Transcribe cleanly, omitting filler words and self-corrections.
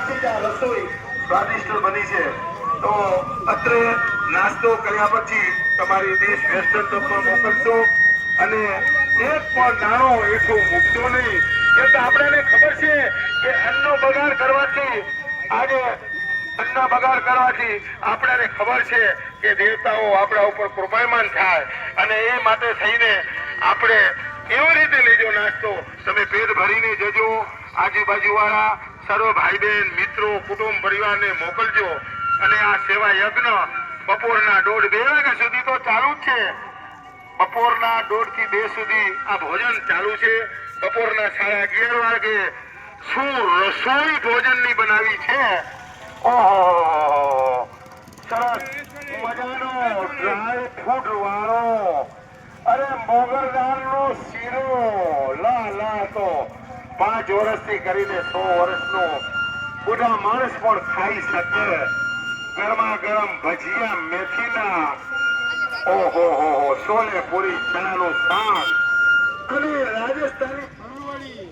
હાથની જ આ રસોઈ સ્વાદિષ્ટ બની છે તો અત્રે નાસ્તો કર્યા પછી તમારી ડીશ વેસ્ટર્ન ટોપમાં મોકલશો અને એક પણ દાણો એઠું મૂકશો નહીં. કેમ કે આપણને ખબર છે કે અન્નનો બગાડ કરવાથી આજે અન્નનો બગાડ કરવાથી આપણને ખબર છે કે દેવતાઓ આપણા ઉપર કૃપાયમાન થાય અને એ માટે થઈને આપણે એવી રીતે લેજો નાસ્તો. તમે પેટ ભરીને જજો. આજુબાજુ વાળા સર્વ ભાઈ બહેન મિત્રો કુટુંબ પરિવારને મોકલજો અને આ સેવા યજ્ઞ બપોરના 1:30-2 વાગ્યા સુધી તો ચાલુ જ છે. બપોરના 1:30 થી 2 સુધી આ ભોજન ચાલુ છે. બપોરના 11:30 વાગે શું રસોઈ ભોજનની બનાવી છે. ઓહો સરસ મજાનો ડ્રાય ફ્રૂટ વાળો અરે મોગરદાનનો શીરો લા તો 5 વર્ષથી કરીને 100 વર્ષનો બુઢા માણસ પણ ખાઈ શકે. ગરમા ગરમ ભજીયા મેથીના ઓહો છોલે પૂરી ચણાનું શાક અને રાજસ્થાની ફૂલવડી